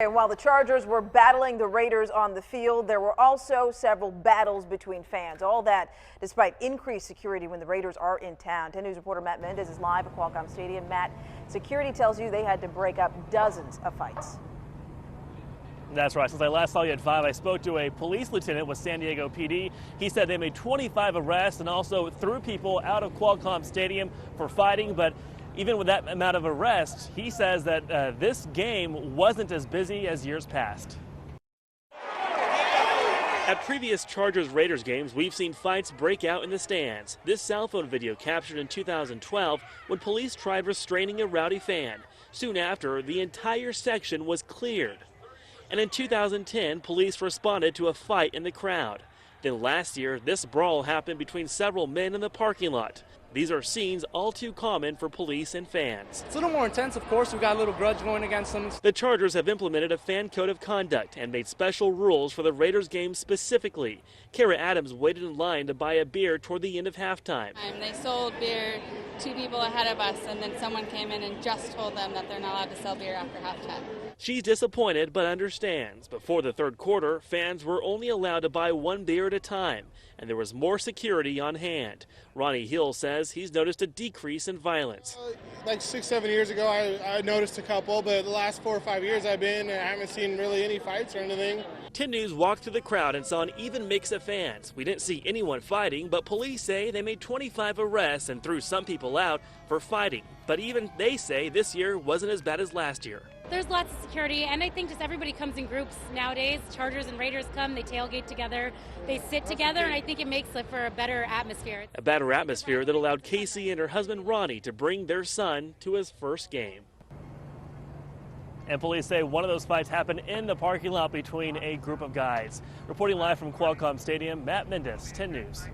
And while the Chargers were battling the Raiders on the field, there were also several battles between fans. All that despite increased security when the Raiders are in town. 10 News reporter Matt Mendez is live at Qualcomm Stadium. Matt, security tells you they had to break up dozens of fights. That's right. Since I last saw you at 5, I spoke to a police lieutenant with San Diego PD. He said they made 25 arrests and also threw people out of Qualcomm Stadium for fighting. But even with that amount of arrests, he says that this game wasn't as busy as years past. At previous Chargers-Raiders games, we've seen fights break out in the stands. This cell phone video captured in 2012 when police tried restraining a rowdy fan. Soon after, the entire section was cleared. And in 2010, police responded to a fight in the crowd. Then last year, this brawl happened between several men in the parking lot. These are scenes all too common for police and fans. It's a little more intense, of course. We've got a little grudge going against them. The Chargers have implemented a fan code of conduct and made special rules for the Raiders game specifically. Kara Adams waited in line to buy a beer toward the end of halftime. They sold beer 2 people ahead of us, and then someone came in and just told them that they're not allowed to sell beer after halftime. She's disappointed but understands. Before the third quarter, fans were only allowed to buy 1 beer at a time, and there was more security on hand. Ronnie Hill says he's noticed a decrease in violence. Like 6-7 years ago, I noticed a couple, but the last 4 or 5 years I've been, and I haven't seen really any fights or anything. 10 News walked through the crowd and saw an even mix of fans. We didn't see anyone fighting, but police say they made 25 arrests and threw some people out for fighting. But even they say this year wasn't as bad as last year. There's lots of security, and I think just everybody comes in groups nowadays. Chargers and Raiders come, they tailgate together, they sit together, and I think it makes for a better atmosphere. A better atmosphere that allowed Casey and her husband Ronnie to bring their son to his first game. And police say one of those fights happened in the parking lot between a group of guys. Reporting live from Qualcomm Stadium, Matt Mendez, 10 News.